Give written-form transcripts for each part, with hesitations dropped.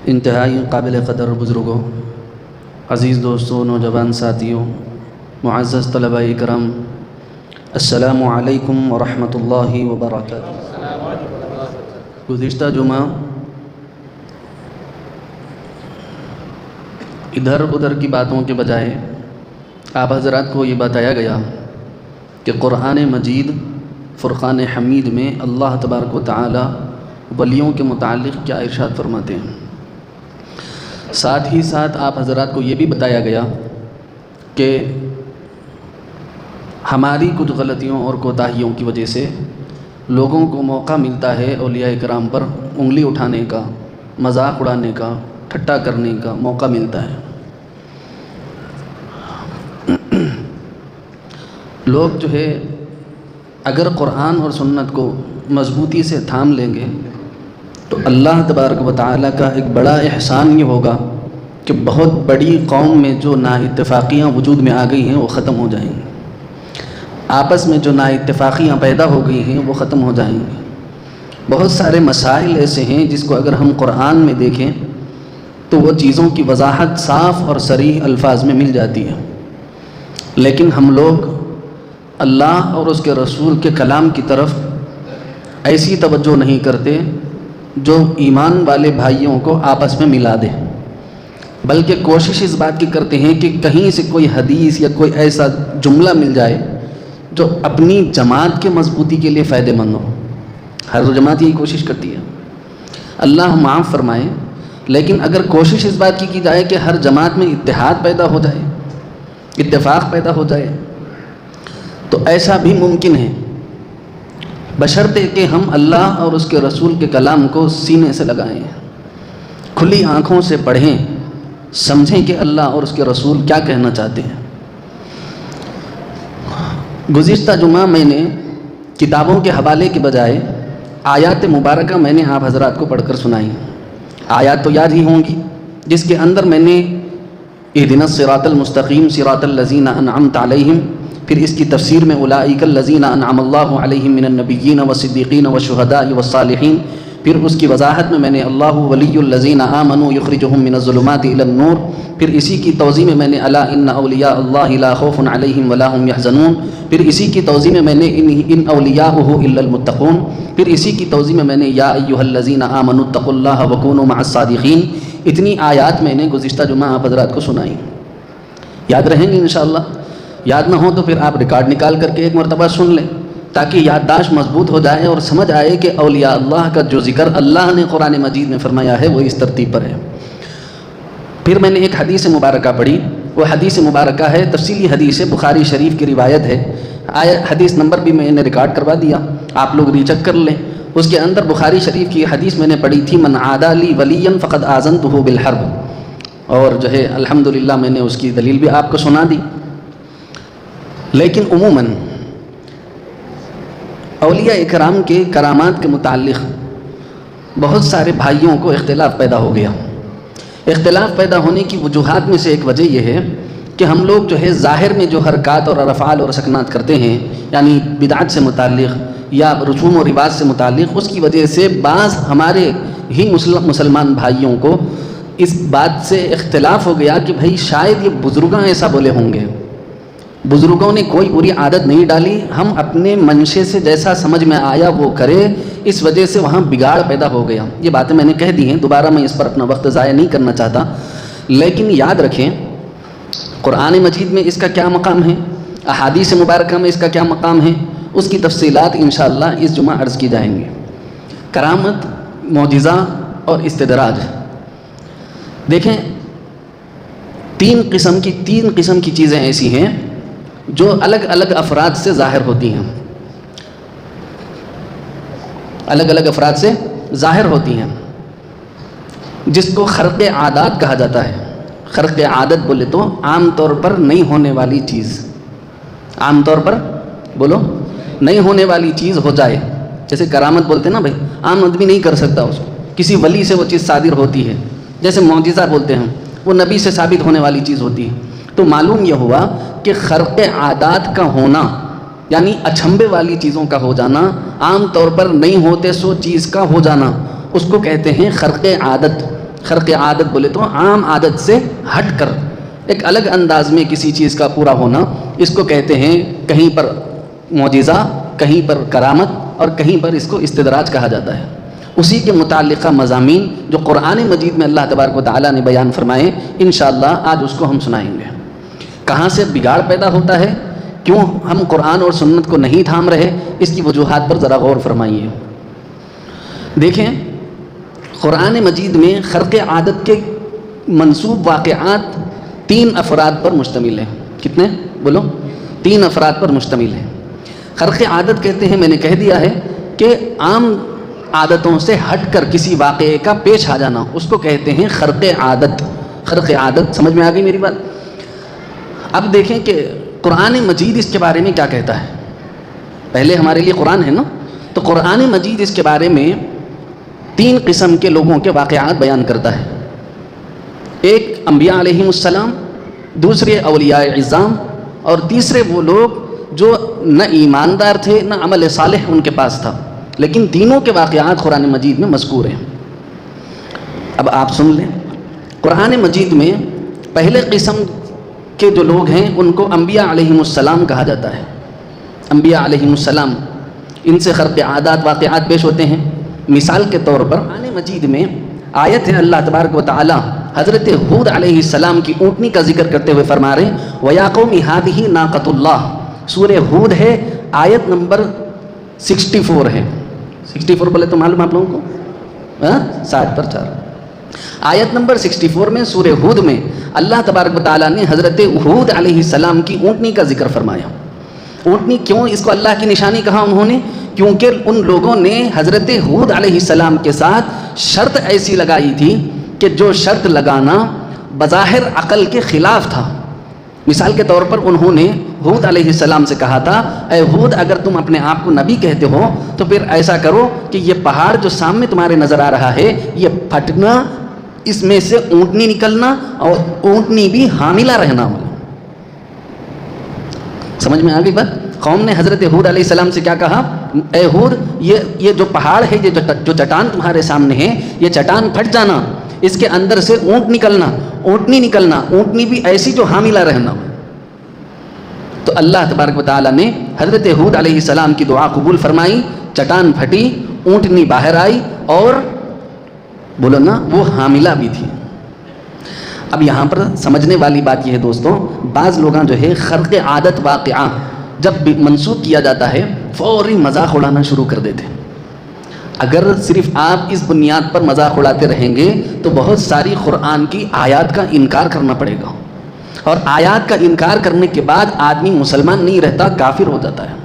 انتہائی قابل قدر بزرگوں، عزیز دوستوں، نوجوان ساتھیوں، معزز طلباء کرام، السلام علیکم ورحمۃ اللہ وبرکاتہ۔ گزشتہ جمعہ ادھر ادھر کی باتوں کے بجائے آپ حضرات کو یہ بتایا گیا کہ قرآن مجید فرقان حمید میں اللہ تبارک و تعالی ولیوں کے متعلق کیا ارشاد فرماتے ہیں۔ ساتھ ہی ساتھ آپ حضرات کو یہ بھی بتایا گیا کہ ہماری کچھ غلطیوں اور کوتاہیوں کی وجہ سے لوگوں کو موقع ملتا ہے اولیاء کرام پر انگلی اٹھانے کا، مذاق اڑانے کا، ٹھٹا کرنے کا موقع ملتا ہے۔ لوگ جو ہے اگر قرآن اور سنت کو مضبوطی سے تھام لیں گے تو اللہ تبارک و تعالیٰ کا ایک بڑا احسان یہ ہوگا کہ بہت بڑی قوم میں جو نا اتفاقیاں وجود میں آ گئی ہیں وہ ختم ہو جائیں گی، آپس میں جو نا اتفاقیاں پیدا ہو گئی ہیں وہ ختم ہو جائیں گی۔ بہت سارے مسائل ایسے ہیں جس کو اگر ہم قرآن میں دیکھیں تو وہ چیزوں کی وضاحت صاف اور صریح الفاظ میں مل جاتی ہے، لیکن ہم لوگ اللہ اور اس کے رسول کے کلام کی طرف ایسی توجہ نہیں کرتے جو ایمان والے بھائیوں کو آپس میں ملا دے، بلکہ کوشش اس بات کی کرتے ہیں کہ کہیں سے کوئی حدیث یا کوئی ایسا جملہ مل جائے جو اپنی جماعت کے مضبوطی کے لیے فائدہ مند ہو۔ ہر جماعت یہی کوشش کرتی ہے، اللہ معاف فرمائے، لیکن اگر کوشش اس بات کی جائے کہ ہر جماعت میں اتحاد پیدا ہو جائے، اتفاق پیدا ہو جائے، تو ایسا بھی ممکن ہے، بشرطے کہ ہم اللہ اور اس کے رسول کے کلام کو سینے سے لگائیں، کھلی آنکھوں سے پڑھیں، سمجھیں کہ اللہ اور اس کے رسول کیا کہنا چاہتے ہیں۔ گزشتہ جمعہ میں نے کتابوں کے حوالے کے بجائے آیات مبارکہ میں نے آپ حضرات کو پڑھ کر سنائی۔ آیات تو یاد ہی ہوں گی، جس کے اندر میں نے اہدنا الصراط المستقیم صراط الذین انعمت علیہم، پھر اس کی تفسیر میں اولئک الذین انعم اللہ علیہم من النبیین والصدیقین والشہداء والصالحین، پھر اس کی وضاحت میں نے اللہ ولی الذین آمنوا یخرجہم من الظلمات الی النور، پھر اسی کی توضیح میں نے الا ان اولیاء اللہ لا خوف علیہم ولا هم یحزنون، پھر اسی کی توضیح میں نے ان اولیاءہ الا المتقون، پھر اسی کی توضیح میں نے یا ایھا الذین آمنوا اتقوا اللہ وکونوا مع الصادقین۔ اتنی آیات میں نے گزشتہ جمعہ آپ حضرات کو سنائی، یاد رہیں گے انشاءاللہ؟ یاد نہ ہو تو پھر آپ ریکارڈ نکال کر کے ایک مرتبہ سن لیں تاکہ یادداشت مضبوط ہو جائے اور سمجھ آئے کہ اولیاء اللہ کا جو ذکر اللہ نے قرآن مجید میں فرمایا ہے وہ اس ترتیب پر ہے۔ پھر میں نے ایک حدیث مبارکہ پڑھی، وہ حدیث مبارکہ ہے، تفصیلی حدیث ہے، بخاری شریف کی روایت ہے، حدیث نمبر بھی میں نے ریکارڈ کروا دیا، آپ لوگ ریچیک کر لیں۔ اس کے اندر بخاری شریف کی حدیث میں نے پڑھی تھی من عادی لی ولیا فقد آذنتہ بالحرب، اور جو ہے الحمدللہ میں نے اس کی دلیل بھی آپ کو سنا دی۔ لیکن عموماً اولیاء اکرام کے کرامات کے متعلق بہت سارے بھائیوں کو اختلاف پیدا ہو گیا۔ اختلاف پیدا ہونے کی وجوہات میں سے ایک وجہ یہ ہے کہ ہم لوگ جو ہے ظاہر میں جو حرکات اور افعال اور سکنات کرتے ہیں، یعنی بدعت سے متعلق یا رسوم و رواج سے متعلق، اس کی وجہ سے بعض ہمارے ہی مسلمان بھائیوں کو اس بات سے اختلاف ہو گیا کہ بھائی شاید یہ بزرگاں ایسا بولے ہوں گے، بزرگوں نے کوئی بری عادت نہیں ڈالی، ہم اپنے منشے سے جیسا سمجھ میں آیا وہ کرے، اس وجہ سے وہاں بگاڑ پیدا ہو گیا۔ یہ باتیں میں نے کہہ دی ہیں، دوبارہ میں اس پر اپنا وقت ضائع نہیں کرنا چاہتا، لیکن یاد رکھیں قرآن مجید میں اس کا کیا مقام ہے، احادیث مبارکہ میں اس کا کیا مقام ہے، اس کی تفصیلات انشاءاللہ اس جمعہ عرض کی جائیں گی۔ کرامت، معجزہ اور استدراج، دیکھیں تین قسم کی چیزیں ایسی ہیں جو الگ الگ افراد سے ظاہر ہوتی ہیں، الگ الگ افراد سے ظاہر ہوتی ہیں، جس کو خرق عادات کہا جاتا ہے۔ خرق عادت بولے تو عام طور پر نہیں ہونے والی چیز، عام طور پر بولو نہیں ہونے والی چیز ہو جائے، جیسے کرامت بولتے ہیں نا بھائی، عام آدمی نہیں کر سکتا اس کو، کسی ولی سے وہ چیز صادر ہوتی ہے، جیسے معجزہ بولتے ہیں وہ نبی سے ثابت ہونے والی چیز ہوتی ہے۔ تو معلوم یہ ہوا کہ خرق عادات کا ہونا یعنی اچھمبے والی چیزوں کا ہو جانا، عام طور پر نہیں ہوتے سو چیز کا ہو جانا، اس کو کہتے ہیں خرق عادت خرق عادت بولے تو عام عادت سے ہٹ کر ایک الگ انداز میں کسی چیز کا پورا ہونا، اس کو کہتے ہیں کہیں پر معجزہ، کہیں پر کرامت، اور کہیں پر اس کو استدراج کہا جاتا ہے۔ اسی کے متعلقہ مضامین جو قرآن مجید میں اللہ تبارک و تعالیٰ نے بیان فرمائے، انشاءاللہ آج اس کو ہم سنائیں گے۔ کہاں سے بگاڑ پیدا ہوتا ہے، کیوں ہم قرآن اور سنت کو نہیں تھام رہے، اس کی وجوہات پر ذرا غور فرمائیے۔ دیکھیں، قرآن مجید میں خرق عادت کے منسوب واقعات 3 افراد پر مشتمل ہیں۔ کتنے؟ بولو، 3 افراد پر مشتمل ہیں۔ خرق عادت کہتے ہیں، میں نے کہہ دیا ہے کہ عام عادتوں سے ہٹ کر کسی واقعے کا پیش آ جانا، اس کو کہتے ہیں خرق عادت۔ خرق عادت سمجھ میں آ گئی میری بات؟ اب دیکھیں کہ قرآن مجید اس کے بارے میں کیا کہتا ہے۔ پہلے ہمارے لیے قرآن ہے نا، تو قرآن مجید اس کے بارے میں 3 قسم کے لوگوں کے واقعات بیان کرتا ہے۔ ایک انبیاء علیہم السلام، دوسرے اولیاء اعظام، اور تیسرے وہ لوگ جو نہ ایماندار تھے نہ عمل صالح ان کے پاس تھا، لیکن تینوں کے واقعات قرآن مجید میں مذکور ہیں۔ اب آپ سن لیں، قرآن مجید میں پہلے قسم کے جو لوگ ہیں ان کو انبیاء علیہم السلام کہا جاتا ہے۔ انبیاء علیہم السلام، ان سے خرق عادات واقعات پیش ہوتے ہیں۔ مثال کے طور پر قرآن مجید میں آیت ہے، اللہ تبارک و تعالی حضرت ہود علیہ السلام کی اونٹنی کا ذکر کرتے ہوئے فرما رہے ہیں، وَيَا قَوْمِ هَٰذِهِ نَاقَةُ اللَّهِ۔ سورہ ہود ہے، آیت نمبر 64 ہے۔ 64 بولے تو معلوم آپ لوگوں کو 7 پر 4۔ آیت نمبر 64 میں سورہ ہود میں اللہ تبارک و تعالیٰ نے حضرت ہود علیہ السلام کی اونٹنی کا ذکر فرمایا۔ اونٹنی کیوں اس کو اللہ کی نشانی کہا انہوں نے؟ کیونکہ ان لوگوں نے حضرت ہود علیہ السلام کے ساتھ شرط ایسی لگائی تھی کہ جو شرط لگانا بظاہر عقل کے خلاف تھا۔ مثال کے طور پر انہوں نے ہود علیہ السلام سے کہا تھا، اے ہود، اگر تم اپنے آپ کو نبی کہتے ہو تو پھر ایسا کرو کہ یہ پہاڑ جو سامنے تمہارے نظر آ رہا ہے یہ پھٹنا، اس میں سے اونٹنی نکلنا، اور اونٹنی بھی حاملہ رہنا ہو۔ سمجھ میں آ گئی بات؟ قوم نے حضرت ہود علیہ السلام سے کیا کہا؟ اے ہود، یہ جو پہاڑ ہے، یہ جو چٹان تمہارے سامنے ہے، یہ چٹان پھٹ جانا، اس کے اندر سے اونٹ نکلنا، اونٹنی نکلنا، اونٹنی بھی ایسی جو حاملہ رہنا۔ تو اللہ تبارک و تعالیٰ نے حضرت ہود علیہ السلام کی دعا قبول فرمائی، چٹان پھٹی، اونٹنی باہر آئی، اور بولو نا وہ حاملہ بھی تھی۔ اب یہاں پر سمجھنے والی بات یہ ہے دوستوں، بعض لوگاں جو ہے خرق عادت واقعہ جب بھی منسوخ کیا جاتا ہے فوری مذاق اڑانا شروع کر دیتے ہیں۔ اگر صرف آپ اس بنیاد پر مذاق اڑاتے رہیں گے تو بہت ساری قرآن کی آیات کا انکار کرنا پڑے گا، اور آیات کا انکار کرنے کے بعد آدمی مسلمان نہیں رہتا، کافر ہو جاتا ہے۔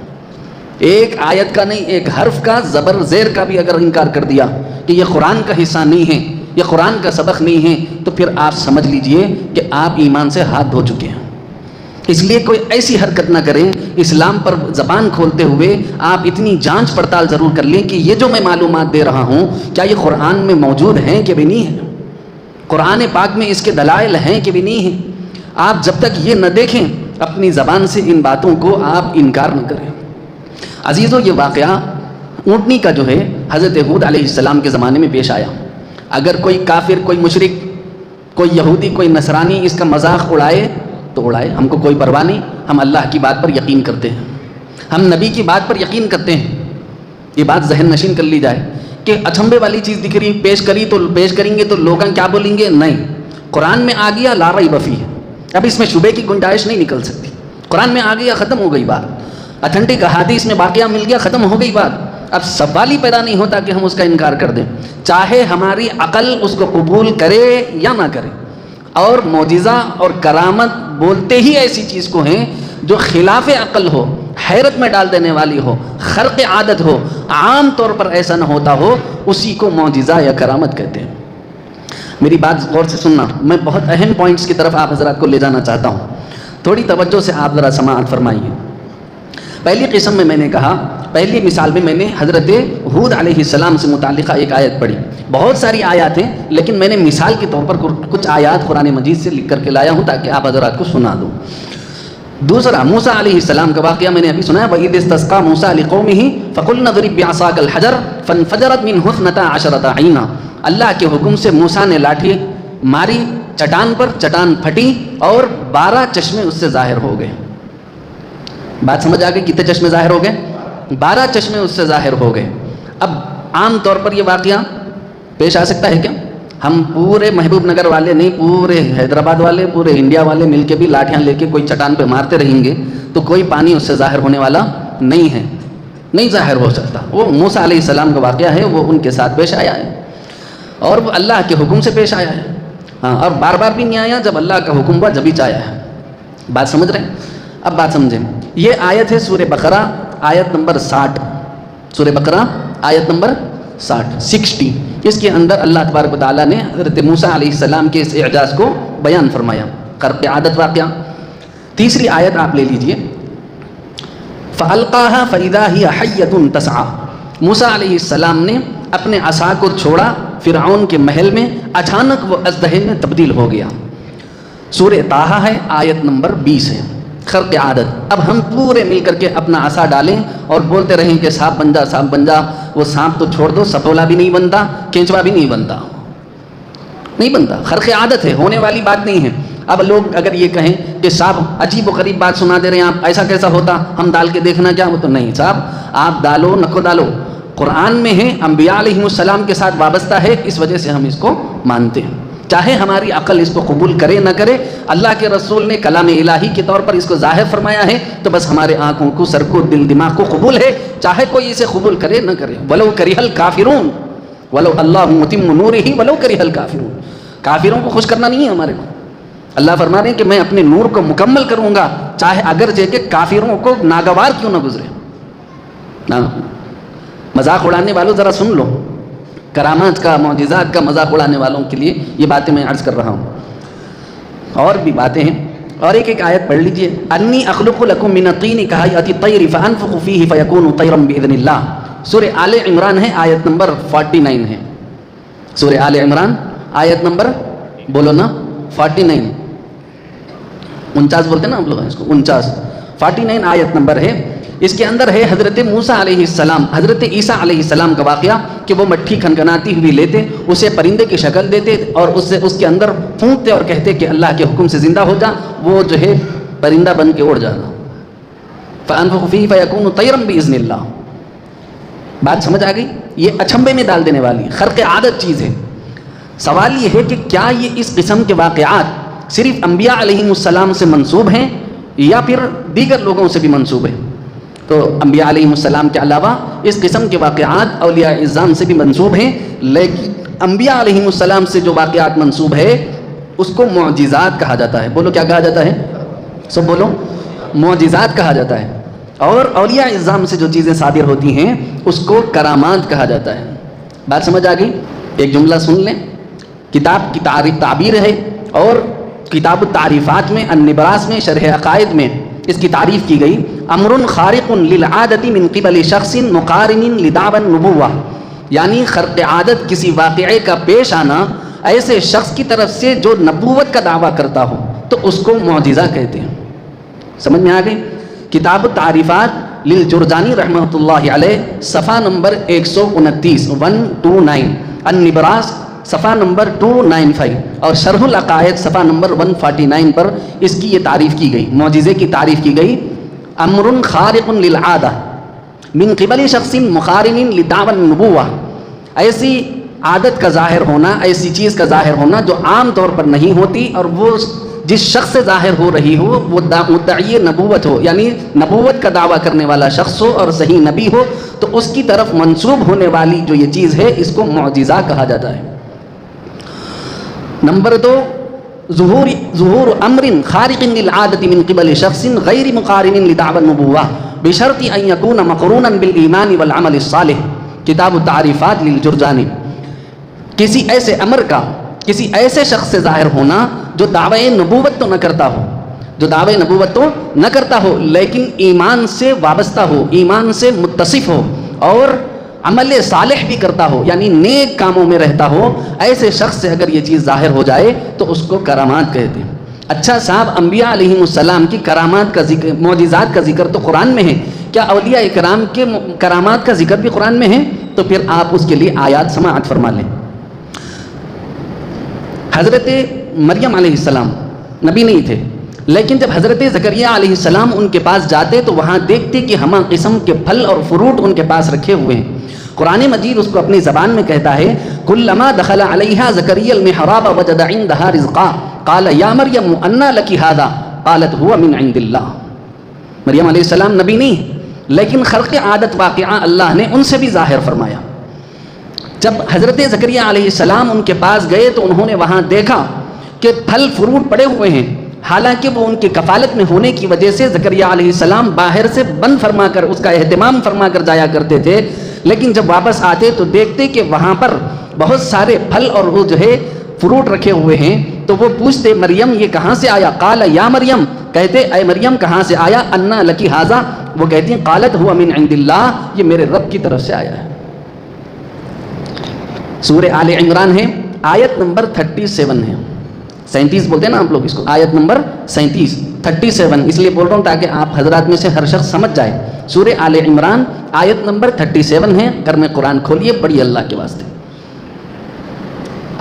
ایک آیت کا نہیں، ایک حرف کا، زبر زیر کا بھی اگر انکار کر دیا کہ یہ قرآن کا حصہ نہیں ہے، یہ قرآن کا سبق نہیں ہے، تو پھر آپ سمجھ لیجئے کہ آپ ایمان سے ہاتھ دھو چکے ہیں۔ اس لیے کوئی ایسی حرکت نہ کریں، اسلام پر زبان کھولتے ہوئے آپ اتنی جانچ پڑتال ضرور کر لیں کہ یہ جو میں معلومات دے رہا ہوں کیا یہ قرآن میں موجود ہیں کہ بھی نہیں ہے، قرآن پاک میں اس کے دلائل ہیں کہ بھی نہیں ہیں۔ آپ جب تک یہ نہ دیکھیں اپنی زبان سے ان باتوں کو آپ انکار نہ کریں۔ عزیزو، یہ واقعہ اونٹنی کا جو ہے حضرت ہود علیہ السلام کے زمانے میں پیش آیا۔ اگر کوئی کافر، کوئی مشرک، کوئی یہودی، کوئی نصرانی اس کا مذاق اڑائے تو اڑائے، ہم کو کوئی پرواہ نہیں، ہم اللہ کی بات پر یقین کرتے ہیں، ہم نبی کی بات پر یقین کرتے ہیں۔ یہ بات ذہن نشین کر لی جائے کہ اچھمبے والی چیز دکھ رہی، پیش کریں گے تو لوگ کیا بولیں گے؟ نہیں، قرآن میں آ گیا لا ریب فیہ، اب اس میں شبے کی گنجائش نہیں نکل سکتی۔ قرآن میں آ گیا، ختم ہو گئی بات، اتھینٹک احادیث میں واقعہ مل گیا، ختم ہو گئی بات۔ اب سوال ہی پیدا نہیں ہوتا کہ ہم اس کا انکار کر دیں، چاہے ہماری عقل اس کو قبول کرے یا نہ کرے۔ اور معجزہ اور کرامت بولتے ہی ایسی چیز کو ہیں جو خلاف عقل ہو، حیرت میں ڈال دینے والی ہو، خرق عادت ہو، عام طور پر ایسا نہ ہوتا ہو، اسی کو معجزہ یا کرامت کہتے ہیں۔ میری بات غور سے سننا، میں بہت اہم پوائنٹس کی طرف آپ حضرات کو لے جانا چاہتا ہوں، تھوڑی توجہ سے آپ ذرا سماعت فرمائیے۔ پہلی قسم میں نے کہا، پہلی مثال میں نے حضرت ہود علیہ السلام سے متعلقہ ایک آیت پڑھی، بہت ساری آیات ہیں لیکن میں نے مثال کے طور پر کچھ آیات قرآن مجید سے لکھ کر کے لایا ہوں تاکہ آپ حضرات کو سنا دوں۔ دوسرا موسیٰ علیہ السلام کا واقعہ میں نے ابھی سنا ہے، وَإِذِ اسْتَسْقَىٰ مُوسیٰ لِقَوْمِهِ فَقُلْنَا اضْرِب بِّعَصَاكَ الْحَجَرَ فَانْفَجَرَتْ مِنْهُ اثْنَتَا عَشَرَةَ عَيْنًا۔ اللہ کے حکم سے موسیٰ نے لاٹھی ماری چٹان پر، چٹان پھٹی اور 12 چشمے اس سے ظاہر ہو گئے۔ بات سمجھ آ گئی؟ کتنے چشمے ظاہر ہو گئے؟ 12 چشمے اس سے ظاہر ہو گئے۔ اب عام طور پر یہ واقعہ پیش آ سکتا ہے کیا؟ ہم پورے محبوب نگر والے نہیں، پورے حیدرآباد والے، پورے انڈیا والے مل کے بھی لاٹھیاں لے کے کوئی چٹان پہ مارتے رہیں گے تو کوئی پانی اس سے ظاہر ہونے والا نہیں ہے، نہیں ظاہر ہو سکتا۔ وہ موسیٰ علیہ السلام کا واقعہ ہے، وہ ان کے ساتھ پیش آیا ہے اور وہ اللہ کے حکم سے پیش آیا ہے، ہاں، اور بار بار بھی نہیں آیا، جب اللہ کا حکم ہوا جبھی چایا ہے۔ بات سمجھ رہے ہیں؟ اب بات سمجھیں، یہ آیت ہے سورہ بقرہ آیت نمبر 60، سورہ بقرہ آیت نمبر 60۔ اس کے اندر اللہ تبارک و تعالیٰ نے حضرت موسیٰ علیہ السلام کے اس اعجاز کو بیان فرمایا، خرق عادت واقعہ۔ تیسری آیت آپ لے لیجئے، فَأَلْقَاهَا فَإِذَا هِيَ حَيَّةٌ تَسْعَىٰ، موسیٰ علیہ السلام نے اپنے عصا کو چھوڑا فرعون کے محل میں، اچانک وہ اژدہے میں تبدیل ہو گیا۔ سورہ طٰہٰ ہے، آیت نمبر 20 ہے، خرق عادت۔ اب ہم پورے مل کر کے اپنا عصا ڈالیں اور بولتے رہیں کہ سانپ بن جا، سانپ بن جا، وہ سانپ تو چھوڑ دو، سپولا بھی نہیں بنتا، کینچوا بھی نہیں بنتا، نہیں بنتا، خرق عادت ہے، ہونے والی بات نہیں ہے۔ اب لوگ اگر یہ کہیں کہ صاحب عجیب و غریب بات سنا دے رہے ہیں آپ، ایسا کیسا ہوتا، ہم ڈال کے دیکھنا کیا؟ وہ تو نہیں صاحب، آپ ڈالو نکو ڈالو، قرآن میں ہے، انبیاء علیہ السلام کے ساتھ وابستہ ہے، اس وجہ سے ہم اس کو مانتے ہیں، چاہے ہماری عقل اس کو قبول کرے نہ کرے۔ اللہ کے رسول نے کلام الہی کے طور پر اس کو ظاہر فرمایا ہے، تو بس ہمارے آنکھوں کو، سر کو، دل دماغ کو قبول ہے، چاہے کوئی اسے قبول کرے نہ کرے۔ ولو کرہ الکافرون ولو اللہ متم نورہ ولو کرہ الکافرون، کافروں کو خوش کرنا نہیں ہے ہمارے کو۔ اللہ فرما رہے ہیں کہ میں اپنے نور کو مکمل کروں گا، چاہے اگرچہ کہ کافروں کو ناگوار کیوں نہ گزرے۔ مذاق اڑانے والوں ذرا سن لو، کرامات کا، معجزات کا مذاق اڑانے والوں کے لیے یہ باتیں میں عرض کر رہا ہوں، اور بھی باتیں ہیں، اور ایک آیت پڑھ لیجئے۔ انی اخلق لکم من الطین کہیئۃ الطیر فانفخ فیہ فیکون طیرا باذن اللہ، سورہ آل عمران ہے، آیت نمبر 49 ہے، سورہ آل عمران آیت نمبر بولو نا 49، 49 بولتے ہیں نا ہم لوگ اس کو، 49 آیت نمبر ہے۔ اس کے اندر ہے حضرت موسیٰ علیہ السلام، حضرت عیسیٰ علیہ السلام کا واقعہ کہ وہ مٹھی کھنکھناتی ہوئی لیتے، اسے پرندے کی شکل دیتے اور اس کے اندر پھونکتے اور کہتے کہ اللہ کے حکم سے زندہ ہو جا، وہ جو ہے پرندہ بن کے اڑ جانا، فَأَنفُخُ فِيهِ فَيَكُونُ طَيْرًا بِإِذْنِ اللَّهِ۔ بات سمجھ آ گئی؟ یہ اچھمبے میں ڈال دینے والی خرق عادت چیز ہے۔ سوال یہ ہے کہ کیا یہ اس قسم کے واقعات صرف انبیاء علیہ السلام سے منسوب ہیں یا پھر دیگر لوگوں سے بھی منسوب ہیں؟ تو انبیاء علیہ السلام کے علاوہ اس قسم کے واقعات اولیاء اعظام سے بھی منسوب ہیں، لیکن انبیاء علیہ السلام سے جو واقعات منسوب ہے اس کو معجزات کہا جاتا ہے۔ بولو کیا کہا جاتا ہے؟ سب بولو، معجزات کہا جاتا ہے۔ اور اولیاء اعظام سے جو چیزیں صادر ہوتی ہیں اس کو کرامات کہا جاتا ہے۔ بات سمجھ آ گئی؟ ایک جملہ سن لیں، کتاب کی تعبیر ہے، اور کتاب التعریفات میں، النبراس میں، شرح عقائد میں اس کی تعریف کی گئی، امر خارق للعادت من قبل شخص مقارن لدعوی النبوہ، یعنی خرق عادت کسی واقعے کا پیش آنا ایسے شخص کی طرف سے جو نبوت کا دعویٰ کرتا ہو تو اس کو معجزہ کہتے ہیں۔ سمجھ میں آ گئی؟ کتاب التعریفات للجرجانی رحمۃ اللہ علیہ، صفحہ نمبر 129، 129، النبراس صفحہ نمبر 295 اور شرح العقائد صفحہ نمبر 149 پر اس کی یہ تعریف کی گئی، معجزے کی تعریف کی گئی، امر خارق للعادہ من قبل شخص مقارن لدعوی النبوہ، ایسی عادت کا ظاہر ہونا، ایسی چیز کا ظاہر ہونا جو عام طور پر نہیں ہوتی، اور وہ جس شخص سے ظاہر ہو رہی ہو وہ مدعی نبوت ہو، یعنی نبوت کا دعویٰ کرنے والا شخص ہو اور صحیح نبی ہو، تو اس کی طرف منسوب ہونے والی جو یہ چیز ہے اس کو معجزہ کہا جاتا ہے۔ نمبر 2، ظہور امر خارق للعادت من قبل شخص غیر مقارن لدعوی النبوہ بشرط ان یکون مقرونا بالایمان والعمل الصالح، کتاب التعریفات للجرجانی، کسی ایسے امر کا کسی ایسے شخص سے ظاہر ہونا جو دعوی نبوت تو نہ کرتا ہو، جو دعوی نبوت تو نہ کرتا ہو لیکن ایمان سے وابستہ ہو، ایمان سے متصف ہو اور عمل صالح بھی کرتا ہو، یعنی نیک کاموں میں رہتا ہو، ایسے شخص سے اگر یہ چیز ظاہر ہو جائے تو اس کو کرامات کہتے ہیں۔ اچھا صاحب، انبیاء علیہ السلام کی کرامات کا ذکر، معجزات کا ذکر تو قرآن میں ہے، کیا اولیاء اکرام کے کرامات کا ذکر بھی قرآن میں ہے؟ تو پھر آپ اس کے لیے آیات سماعت فرما لیں۔ حضرت مریم علیہ السلام نبی نہیں تھے، لیکن جب حضرت زکریا علیہ السلام ان کے پاس جاتے تو وہاں دیکھتے کہ ہمہ قسم کے پھل اور فروٹ ان کے پاس رکھے ہوئے ہیں۔ قرآن مجید اس کو اپنی زبان میں کہتا ہے کلما دخل علیہا زکریا المحراب وجد عندها رزقا قال یا مریم انا لک ھذا قالت هو من عند اللہ۔ مریم علیہ السلام نبی نہیں، لیکن خرق عادت واقعہ اللہ نے ان سے بھی ظاہر فرمایا۔ جب حضرت زکریا علیہ السلام ان کے پاس گئے تو انہوں نے وہاں دیکھا کہ پھل فروٹ پڑے ہوئے ہیں، حالانکہ وہ ان کی کفالت میں ہونے کی وجہ سے زکریا علیہ السلام باہر سے بند فرما کر اس کا اہتمام فرما کر جایا کرتے تھے، لیکن جب واپس آتے تو دیکھتے کہ وہاں پر بہت سارے پھل اور وہ جو ہے فروٹ رکھے ہوئے ہیں، تو وہ پوچھتے مریم یہ کہاں سے آیا؟ قال یا مریم، کہتے اے مریم کہاں سے آیا؟ انا لکی ھذا، وہ کہتی ہیں قالت ہوا من عند اللہ، یہ میرے رب کی طرف سے آیا ہے۔ سورہ آل عمران ہے، آیت نمبر 37 ہے، 37 بولتے ہیں نا آپ لوگ اس کو، آیت نمبر 37 اس لیے بول رہا ہوں تاکہ آپ حضرات میں سے ہر شخص سمجھ جائے۔ سورہ آل عمران آیت نمبر 37 ہے، گھر میں قرآن کھولیے، پڑھیے اللہ کے واسطے۔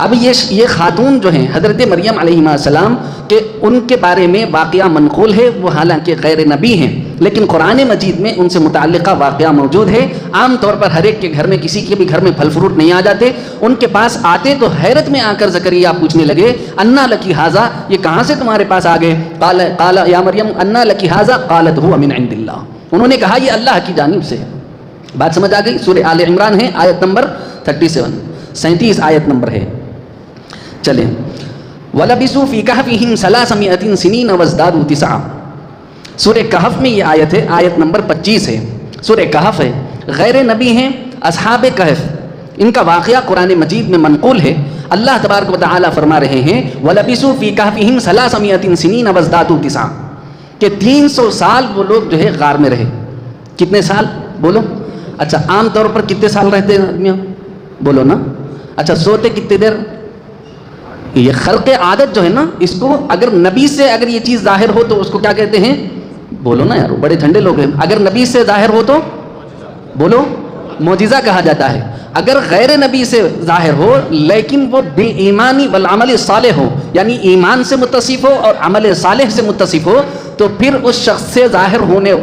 اب یہ خاتون جو ہیں حضرت مریم علیہ السلام کہ ان کے بارے میں واقعہ منقول ہے، وہ حالانکہ غیر نبی ہیں لیکن قرآن مجید میں ان سے متعلقہ واقعہ موجود ہے۔ عام طور پر ہر ایک کے گھر میں، کسی کے بھی گھر میں پھل فروٹ نہیں آ جاتے، ان کے پاس آتے تو حیرت میں آ کر زکریا پوچھنے لگے انا لکی ھذا، یہ کہاں سے تمہارے پاس آ گئے؟ قال یا مریم انا لکی ھذا قالت هو من عند اللہ، انہوں نے کہا یہ اللہ کی جانب سے ہے۔ بات سمجھ آ گئی؟ سورہ آل عمران ہے، آیت نمبر 37 آیت نمبر ہے۔ چلیں وَلَبِثُوا فِي كَهْفِهِمْ 300 سِنِينَ وَازْدَادُوا 9، سورہ کہف میں یہ آیت ہے، آیت نمبر 25 ہے، سورہ کہف ہے، غیر نبی ہیں اصحاب کہف، ان کا واقعہ قرآن مجید میں منقول ہے۔ اللہ تبارک و تعالیٰ فرما رہے ہیں وَلَبِثُوا فِي كَهْفِهِمْ 300 سِنِينَ وَازْدَادُوا 9، کہ 300 سال وہ لوگ جو ہے غار میں رہے۔ کتنے سال بولو؟ اچھا عام طور پر کتنے سال رہتے ہیں آدمی؟ بولو نا۔ اچھا سوتے کتنے دیر؟ یہ خلق عادت جو ہے نا، اس کو اگر نبی سے اگر یہ چیز ظاہر ہو تو اس کو کیا کہتے ہیں؟ بولو نا یار، بڑے ٹھنڈے لوگ ہیں۔ اگر نبی سے ظاہر ہو تو بولو معجزہ کہا جاتا ہے۔ اگر غیر نبی سے ظاہر ہو لیکن وہ بالایمانی والعمل صالح ہو، یعنی ایمان سے متصف ہو اور عمل صالح سے متصف ہو، تو پھر اس شخص سے ظاہر ہونے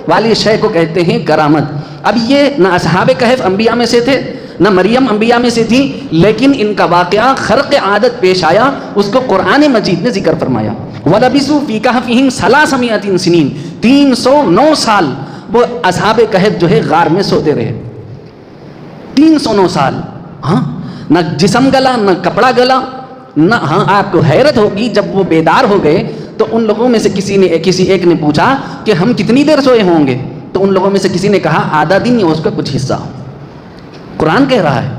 والی شے کو کہتے ہیں کرامت۔ اب یہ نہ اصحاب کہف انبیاء میں سے تھے، نہ مریم انبیاء میں سے تھی، لیکن ان کا واقعہ خرق عادت پیش آیا، اس کو قرآن مجید نے ذکر فرمایا۔ وَلَبِثُوا فِي كَهْفِهِمْ 300 سِنِينَ، 309 سال وہ اصحاب کہف جو ہے غار میں سوتے رہے۔ 309 سال، ہاں، نہ جسم گلا نہ کپڑا گلا، نہ، ہاں آپ کو حیرت ہوگی جب وہ بیدار ہو گئے تو ان لوگوں میں سے کسی ایک نے پوچھا کہ ہم کتنی دیر سوئے ہوں گے؟ تو ان لوگوں میں سے کسی نے کہا آدھا دن یا اس کا کچھ حصہ۔ قرآن کہہ رہا ہے،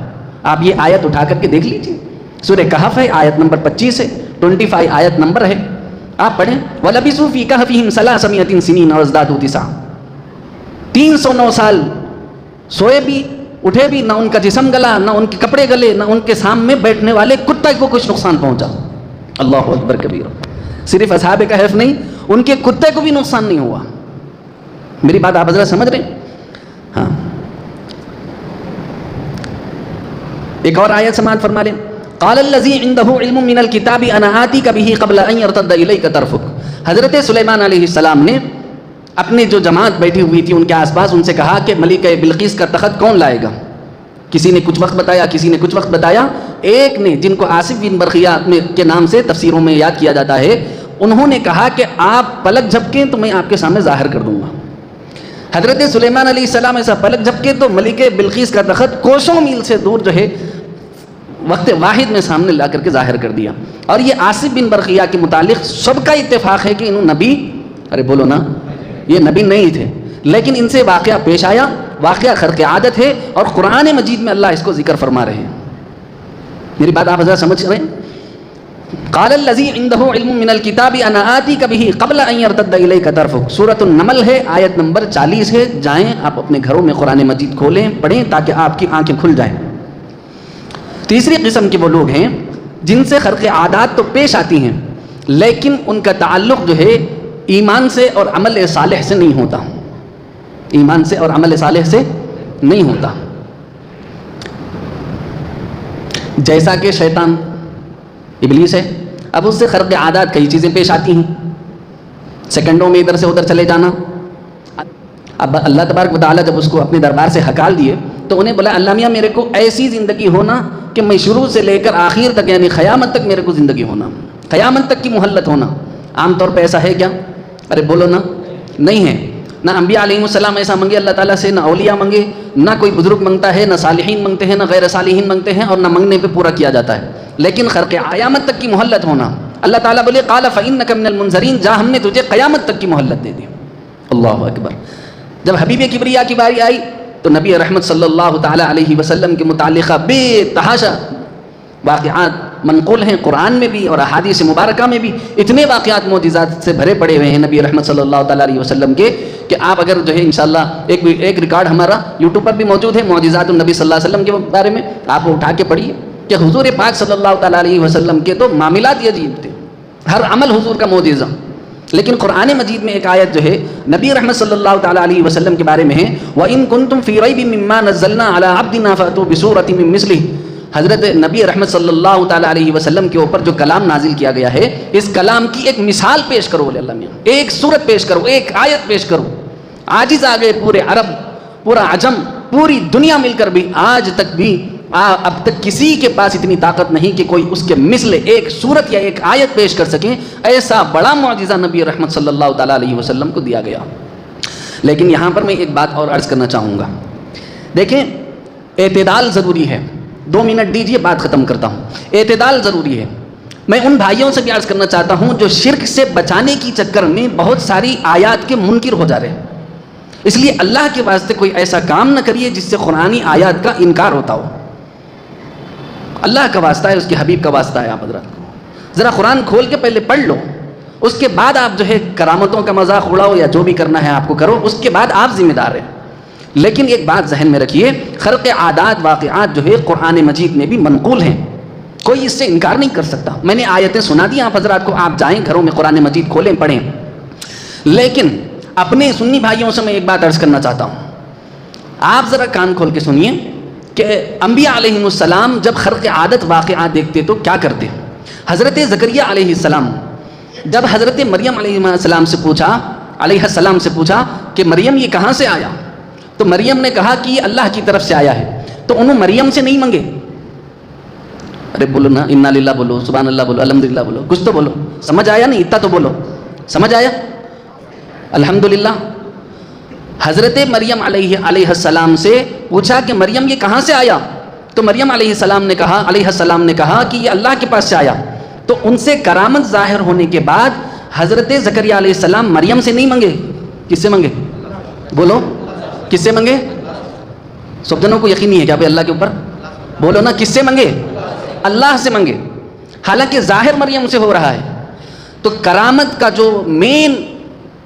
آپ یہ آیت اٹھا کر کے دیکھ لیجیے، سورہ کہف ہے، آیت نمبر 25 ہے، 25 آیت نمبر ہے، آپ پڑھیں وَلَبِثُوا فِي كَهْفِهِمْ 300 سِنِينَ وَازْدَادُوا 9، 309 سال سوئے بھی اٹھے بھی، نہ ان کا جسم گلا نہ ان کے کپڑے گلے، نہ ان کے سامنے بیٹھنے والے کتے کو کچھ نقصان پہنچا۔ اللہ اکبر کبیر۔ صرف اصحاب کہف نہیں، ان کے کتے کو بھی نقصان نہیں ہوا۔ میری بات آپ حضرت سمجھ رہے ہیں؟ ہاں، ایک اور آیت سماعت فرما لیں، قال الذی عنده علم من الکتاب انا آتیک به قبل ان یرتد الیک طرفک۔ حضرت سلیمان علیہ السلام نے اپنے جو جماعت بیٹھی ہوئی تھی ان کے آس پاس، ان سے کہا کہ ملکہ بلقیس کا تخت کون لائے گا؟ کسی نے کچھ وقت بتایا، کسی نے کچھ وقت بتایا، ایک نے جن کو آصف بن برقیہ کے نام سے تفسیروں میں یاد کیا جاتا ہے، انہوں نے کہا کہ آپ پلک جھپکیں تو میں آپ کے سامنے ظاہر کر دوں گا۔ حضرت سلیمان علیہ السلام ایسا پلک جھپکے تو ملکہ بلقیس کا تخت کوسوں میل سے دور جو ہے وقت واحد میں سامنے لا کر کے ظاہر کر دیا۔ اور یہ آصف بن برقیہ کے متعلق سب کا اتفاق ہے کہ انہوں نبی، ارے بولو نا، یہ نبی نہیں تھے، لیکن ان سے واقعہ پیش آیا، واقعہ خرق عادت ہے، اور قرآن مجید میں اللہ اس کو ذکر فرما رہے ہیں۔ میری بات آپ حضرت سمجھ رہے ہیں؟ قال الذی عنده علم من الکتاب انا آتیک به قبل ان یرتد الیک طرفک، سورۃ النمل ہے، آیت نمبر 40 ہے۔ جائیں آپ اپنے گھروں میں قرآن مجید کھولیں، پڑھیں تاکہ آپ کی آنکھیں کھل جائیں۔ تیسری قسم کے وہ لوگ ہیں جن سے خرق عادات تو پیش آتی ہیں لیکن ان کا تعلق جو ہے ایمان سے اور عمل صالح سے نہیں ہوتا، ایمان سے اور عمل صالح سے نہیں ہوتا۔ جیسا کہ شیطان، ابلیس ہے. اب اس سے خرق عادات کئی چیزیں پیش آتی ہیں, سیکنڈوں میں ادھر سے ادھر چلے جانا. اب اللہ تبارک و تعالیٰ جب اس کو اپنے دربار سے ہکال دیے تو انہیں بولا اللہ میاں میرے کو ایسی زندگی ہونا کہ میں شروع سے لے کر آخر تک یعنی قیامت تک میرے کو زندگی ہونا, قیامت تک کی مہلت ہونا. عام طور پہ ایسا ہے کیا؟ ارے بولو نا, نہیں ہے. نہ انبیاء علیہ السلام ایسا منگے اللہ تعالیٰ سے, نہ اولیاء منگے, نہ کوئی بزرگ منگتا ہے, نہ صالحین منگتے ہیں, نہ غیر صالحین منگتے ہیں, اور نہ منگنے پہ پورا کیا جاتا ہے. لیکن خرق قیامت تک کی مہلت ہونا, اللہ تعالیٰ بولے قال فإنک من المنذرین, جا ہم نے تجھے قیامت تک کی مہلت دے دی. اللہ اکبر. جب حبیب کبریا کی باری آئی تو نبی رحمت صلی اللہ تعالیٰ علیہ وسلم کے متعلقہ بے تحاشا واقعات منقول ہیں قرآن میں بھی اور احادیث مبارکہ میں بھی. اتنے واقعات معجزات سے بھرے پڑے ہوئے ہیں نبی رحمت صلی اللہ تعالیٰ علیہ وسلم کے کہ آپ اگر جو ہے انشاءاللہ ایک ریکارڈ ہمارا یوٹیوب پر بھی موجود ہے معجزات النبی صلی اللہ علیہ وسلم کے بارے میں, آپ اٹھا کے پڑھیے کہ حضور پاک صلی اللہ تعالیٰ علیہ وسلم کے تو معاملات ہی عجیب تھے, ہر عمل حضور کا معجزہ. لیکن قرآن مجید میں ایک آیت جو ہے نبی رحمت صلی اللہ تعالیٰ علیہ وسلم کے بارے میں ہے وَإِن كُنتُمْ فِي رَيْبٍ مِّمَّا نَزَّلْنَا عَلَىٰ عَبْدِنَا فَأْتُوا بِسُورَةٍ مِّن مِّثْلِهِ. حضرت نبی رحمت صلی اللہ تعالیٰ علیہ وسلم کے اوپر جو کلام نازل کیا گیا ہے اس کلام کی ایک مثال پیش کرو بولے اللہ میاں, ایک صورت پیش کرو, ایک آیت پیش کرو. عاجز آ گئے پورے عرب, پورا عجم, پوری دنیا مل کر بھی آج تک بھی اب تک کسی کے پاس اتنی طاقت نہیں کہ کوئی اس کے مثل ایک صورت یا ایک آیت پیش کر سکیں. ایسا بڑا معجزہ نبی رحمت صلی اللہ تعالیٰ علیہ وسلم کو دیا گیا. لیکن یہاں پر میں ایک بات اور عرض کرنا چاہوں گا. دیکھیں اعتدال ضروری ہے. 2 منٹ دیجئے بات ختم کرتا ہوں. اعتدال ضروری ہے. میں ان بھائیوں سے بھی عرض کرنا چاہتا ہوں جو شرک سے بچانے کی چکر میں بہت ساری آیات کے منکر ہو جا رہے ہیں. اس لیے اللہ کے واسطے کوئی ایسا کام نہ کریے جس سے قرآنی آیات کا انکار ہوتا ہو. اللہ کا واسطہ ہے, اس کے حبیب کا واسطہ ہے. آپ حضرات ذرا قرآن کھول کے پہلے پڑھ لو, اس کے بعد آپ جو ہے کرامتوں کا مذاق اڑاؤ یا جو بھی کرنا ہے آپ کو کرو, اس کے بعد آپ ذمہ دار ہیں. لیکن ایک بات ذہن میں رکھیے, خرق عادات واقعات جو ہے قرآن مجید میں بھی منقول ہیں, کوئی اس سے انکار نہیں کر سکتا. میں نے آیتیں سنا دی آپ حضرات کو, آپ جائیں گھروں میں قرآن مجید کھولیں پڑھیں. لیکن اپنے سنی بھائیوں سے میں ایک بات عرض کرنا چاہتا ہوں, آپ ذرا کان کھول کے سنیے کہ انبیاء علیہ السلام جب خرق عادت واقعات دیکھتے تو کیا کرتے. حضرت زکریا علیہ السلام جب حضرت مریم علیہ السلام سے پوچھا کہ مریم یہ کہاں سے آیا, تو مریم نے کہا کہ یہ اللہ کی طرف سے آیا ہے. تو انہوں مریم سے نہیں منگے. ارے بولو نا, انا للہ بولو, سبحان اللہ بولو, الحمدللہ بولو, کچھ تو بولو. سمجھ آیا نہیں, اتنا تو بولو. سمجھ آیا؟ الحمدللہ. حضرت مریم علیہ السلام سے پوچھا کہ مریم یہ کہاں سے آیا, تو مریم علیہ السلام نے کہا کہ یہ اللہ کے پاس سے آیا. تو ان سے کرامت ظاہر ہونے کے بعد حضرت زکریا علیہ السلام مریم سے نہیں منگے, کس سے منگے؟ بولو, کس سے منگے؟ سب جنوں کو یقین نہیں ہے کیا بھائی اللہ کے اوپر؟ بولو نا, کس سے منگے؟ اللہ سے منگے. حالانکہ ظاہر مریم سے ہو رہا ہے. تو کرامت کا جو مین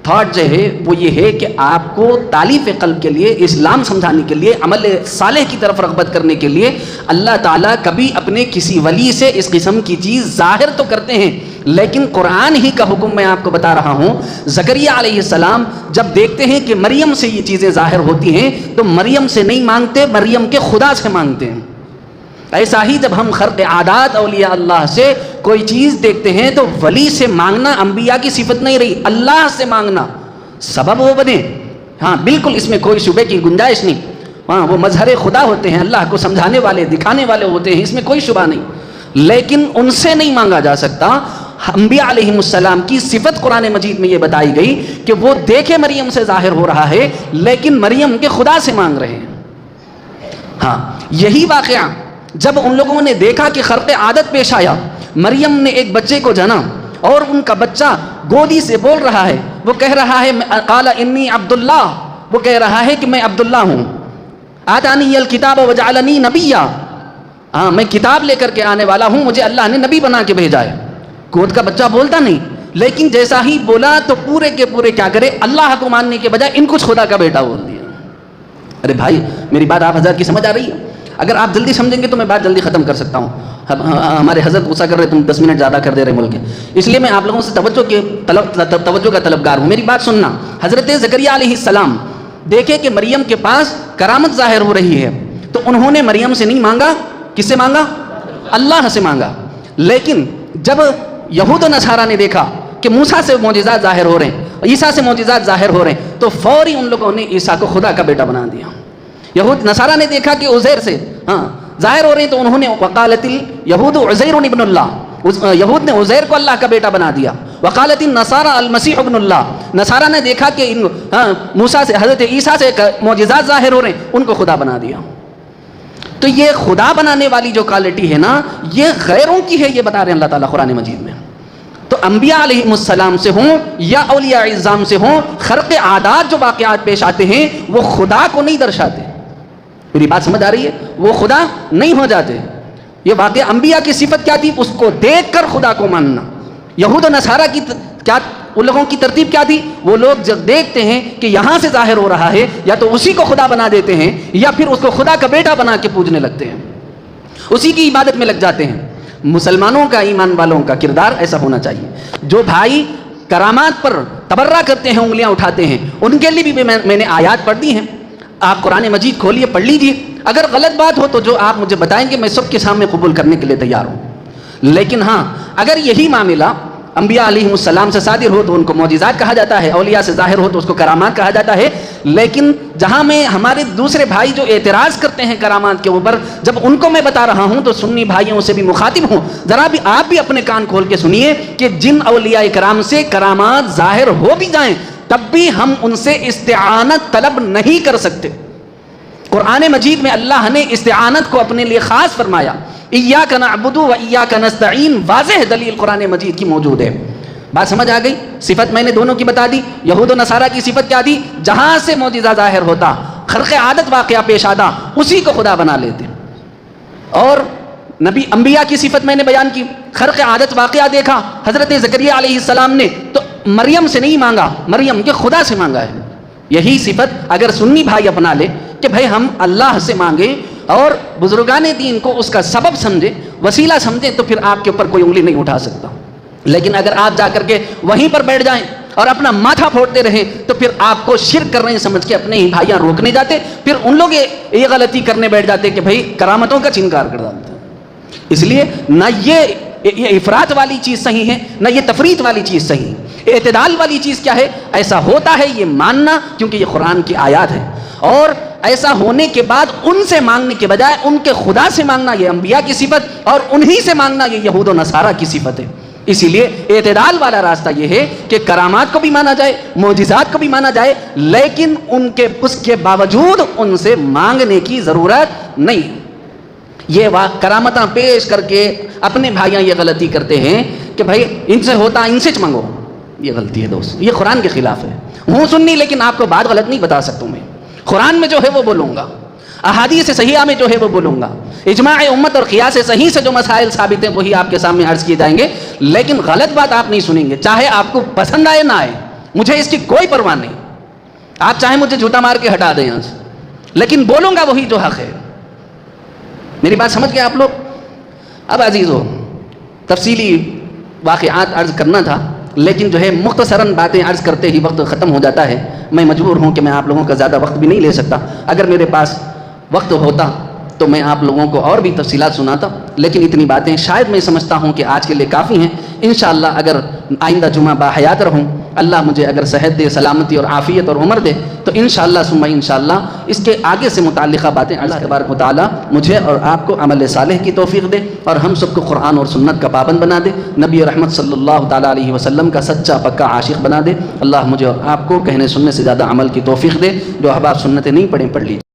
تھاٹ جو ہے وہ یہ ہے کہ آپ کو تالیف قلب کے لیے, اسلام سمجھانے کے لیے, عمل صالح کی طرف رغبت کرنے کے لیے اللہ تعالیٰ کبھی اپنے کسی ولی سے اس قسم کی چیز ظاہر تو کرتے ہیں. لیکن قرآن ہی کا حکم میں آپ کو بتا رہا ہوں, زکریا علیہ السلام جب دیکھتے ہیں کہ مریم سے یہ چیزیں ظاہر ہوتی ہیں تو مریم سے نہیں مانگتے, مریم کے خدا سے مانگتے ہیں. ایسا ہی جب ہم خرق عادات اولیاء اللہ سے کوئی چیز دیکھتے ہیں تو ولی سے مانگنا انبیاء کی صفت نہیں رہی, اللہ سے مانگنا سبب وہ بنے. ہاں بالکل, اس میں کوئی شبہ کی گنجائش نہیں. ہاں وہ مظہر خدا ہوتے ہیں, اللہ کو سمجھانے والے, دکھانے والے ہوتے ہیں, اس میں کوئی شبہ نہیں. لیکن ان سے نہیں مانگا جا سکتا. انبیاء علیہ السلام کی صفت قرآن مجید میں یہ بتائی گئی کہ وہ دیکھے مریم سے ظاہر ہو رہا ہے لیکن مریم کے خدا سے مانگ رہے ہیں. ہاں یہی واقعہ جب ان لوگوں نے دیکھا کہ خرق عادت پیش آیا, مریم نے ایک بچے کو جنا اور ان کا بچہ گودی سے بول رہا ہے, وہ کہہ رہا ہے قال انی عبداللہ, وہ کہہ رہا ہے کہ میں عبداللہ ہوں. آتانی الکتاب وجعلنی نبیا, ہاں میں کتاب لے کر کے آنے والا ہوں, مجھے اللہ نے نبی بنا کے بھیجا ہے. گود کا بچہ بولتا نہیں, لیکن جیسا ہی بولا تو پورے کے پورے کیا کرے, اللہ کو ماننے کے بجائے ان کچھ خدا کا بیٹا بول دیا. ارے بھائی میری بات آپ حضرت کی سمجھ آ رہی ہے؟ اگر آپ جلدی سمجھیں گے تو میں بات جلدی ختم کر سکتا ہوں. ہمارے حضرت غصہ کر رہے, تم 10 منٹ زیادہ کر دے رہے ملک کے, اس لیے میں آپ لوگوں سے توجہ کا طلبگار ہوں. میری بات سننا. حضرت زکریا علیہ السلام دیکھے کہ مریم کے پاس کرامت ظاہر ہو رہی ہے تو انہوں نے مریم سے نہیں مانگا, کس سے مانگا؟ اللہ سے مانگا. لیکن جب یہود و نصارہ نے دیکھا کہ موسیٰ سے معجزات ظاہر ہو رہے ہیں، عیسیٰ سے معجزات ظاہر ہو رہے ہیں، تو فوری ان لوگوں نے عیسیٰ کو خدا کا بیٹا بنا دیا۔ یہود نصارہ نے دیکھا کہ عزیر سے ظاہر ہو رہے ہیں، تو انہوں نے وقالت الیہود عزیر ابن اللہ، یہود نے عزیر کو اللہ کا بیٹا بنا دیا۔ وقالت النصارى المسیح ابن اللہ، نصارہ نے دیکھا کہ موسیٰ سے، حضرت عیسیٰ سے معجزات ظاہر ہو رہے ہیں، ان کو خدا بنا دیا۔ تو یہ خدا بنانے والی جو کوالٹی ہے نا، یہ غیروں کی ہے، یہ بتا رہے ہیں اللہ تعالیٰ قرآن مجید میں۔ تو انبیاء علیہ السلام سے ہوں یا اولیاء اعظام سے ہوں، خرق عادات جو واقعات پیش آتے ہیں وہ خدا کو نہیں درشاتے۔ میری بات سمجھ آ رہی ہے؟ وہ خدا نہیں ہو جاتے۔ یہ واقعہ انبیاء کی صفت کیا تھی؟ اس کو دیکھ کر خدا کو ماننا۔ یہود و نصارہ کی کیا، ان لوگوں کی ترتیب کیا تھی؟ وہ لوگ جب دیکھتے ہیں کہ یہاں سے ظاہر ہو رہا ہے، یا تو اسی کو خدا بنا دیتے ہیں یا پھر اس کو خدا کا بیٹا بنا کے پوجنے لگتے ہیں، اسی کی عبادت میں لگ جاتے ہیں۔ مسلمانوں کا، ایمان والوں کا کردار ایسا ہونا چاہیے۔ جو بھائی کرامات پر تبرہ کرتے ہیں، انگلیاں اٹھاتے ہیں، ان کے لیے بھی میں نے آیات پڑھ دی ہیں۔ آپ قرآن مجید کھولیے، پڑھ لیجیے۔ اگر غلط بات ہو تو جو آپ مجھے بتائیں گے میں سب کے سامنے قبول کرنے کے لیے تیار ہوں۔ لیکن ہاں، اگر یہی معاملہ انبیاء علیہ السلام سے صادر ہو تو ان کو معجزات کہا جاتا ہے، اولیاء سے ظاہر ہو تو اس کو کرامات کہا جاتا ہے۔ لیکن جہاں میں ہمارے دوسرے بھائی جو اعتراض کرتے ہیں کرامات کے اوپر، جب ان کو میں بتا رہا ہوں تو سنی بھائیوں سے بھی مخاطب ہوں، ذرا بھی آپ بھی اپنے کان کھول کے سنیے کہ جن اولیاء کرام سے کرامات ظاہر ہو بھی جائیں تب بھی ہم ان سے استعانت طلب نہیں کر سکتے۔ قرآن مجید میں اللہ نے استعانت کو اپنے لیے خاص فرمایا۔ ایاک نعبد و ایاک نستعین، واضح دلیل قرآن مجید کی موجود ہے۔ بات سمجھ آ گئی؟ صفت میں نے دونوں کی بتا دی۔ یہود و نصارہ کی صفت کیا تھی؟ جہاں سے معجزہ ظاہر ہوتا، خرق عادت واقعہ پیش آتا، اسی کو خدا بنا لیتے۔ اور نبی انبیاء کی صفت میں نے بیان کی، خرق عادت واقعہ دیکھا حضرت زکریا علیہ السلام نے تو مریم سے نہیں مانگا، مریم کے خدا سے مانگا ہے۔ یہی صفت اگر سنی بھائی اپنا لے کہ بھائی ہم اللہ سے مانگیں اور بزرگان دین کو اس کا سبب سمجھے، وسیلہ سمجھیں، تو پھر آپ کے اوپر کوئی انگلی نہیں اٹھا سکتا۔ لیکن اگر آپ جا کر کے وہیں پر بیٹھ جائیں اور اپنا ماتھا پھوڑتے رہیں تو پھر آپ کو شرک کر رہے ہیں سمجھ کے اپنے ہی بھائیاں روکنے جاتے، پھر ان لوگ یہ غلطی کرنے بیٹھ جاتے کہ بھائی کرامتوں کا انکار کر ڈالتے۔ اس لیے نہ یہ افراط والی چیز صحیح ہے، نہ یہ تفریط والی چیز صحیح ہے۔ اعتدال والی چیز کیا ہے؟ ایسا ہوتا ہے یہ ماننا، کیونکہ یہ قرآن کی آیات ہے، اور ایسا ہونے کے بعد ان سے مانگنے کے بجائے ان کے خدا سے مانگنا یہ انبیاء کی صفت، اور انہی سے مانگنا یہ یہود و نصارہ کی صفت ہے۔ اسی لیے اعتدال والا راستہ یہ ہے کہ کرامات کو بھی مانا جائے، معجزات کو بھی مانا جائے، لیکن اس کے باوجود ان سے مانگنے کی ضرورت نہیں۔ یہ کرامتاں پیش کر کے اپنے بھائیاں یہ غلطی کرتے ہیں کہ بھائی ان سے ہوتا ان سے مانگو، یہ غلطی ہے دوست، یہ قرآن کے خلاف ہے۔ ہوں سننی، لیکن آپ کو بات غلط نہیں بتا سکتا میں، قرآن میں جو ہے وہ بولوں گا، احادیث صحیحہ میں جو ہے وہ بولوں گا، اجماع امت اور قیاس صحیح سے جو مسائل ثابت ہیں وہی آپ کے سامنے عرض کیے جائیں گے، لیکن غلط بات آپ نہیں سنیں گے، چاہے آپ کو پسند آئے نہ آئے، مجھے اس کی کوئی پرواہ نہیں۔ آپ چاہیں مجھے جھوٹا مار کے ہٹا دیں یہاں سے، لیکن بولوں گا وہی جو حق ہے۔ میری بات سمجھ گئے آپ لوگ؟ اب عزیزو، تفصیلی واقعات عرض کرنا تھا، لیکن جو ہے مختصراً باتیں عرض کرتے ہی وقت ختم ہو جاتا ہے۔ میں مجبور ہوں کہ میں آپ لوگوں کا زیادہ وقت بھی نہیں لے سکتا۔ اگر میرے پاس وقت ہوتا تو میں آپ لوگوں کو اور بھی تفصیلات سناتا، لیکن اتنی باتیں شاید میں سمجھتا ہوں کہ آج کے لیے کافی ہیں۔ انشاءاللہ اگر آئندہ جمعہ باحیات رہوں، اللہ مجھے اگر صحت دے، سلامتی اور عافیت اور عمر دے، تو انشاءاللہ ثم انشاءاللہ اس کے آگے سے متعلقہ باتیں اللہ تبارک و تعالیٰ مجھے اور آپ کو عمل صالح کی توفیق دے، اور ہم سب کو قرآن اور سنت کا پابند بنا دے، نبی رحمت صلی اللہ تعالیٰ علیہ وسلم کا سچا پکا عاشق بنا دے۔ اللہ مجھے اور آپ کو کہنے سننے سے زیادہ عمل کی توفیق دے۔ جو احباب سنتیں نہیں پڑھیں پڑھ لیجیے۔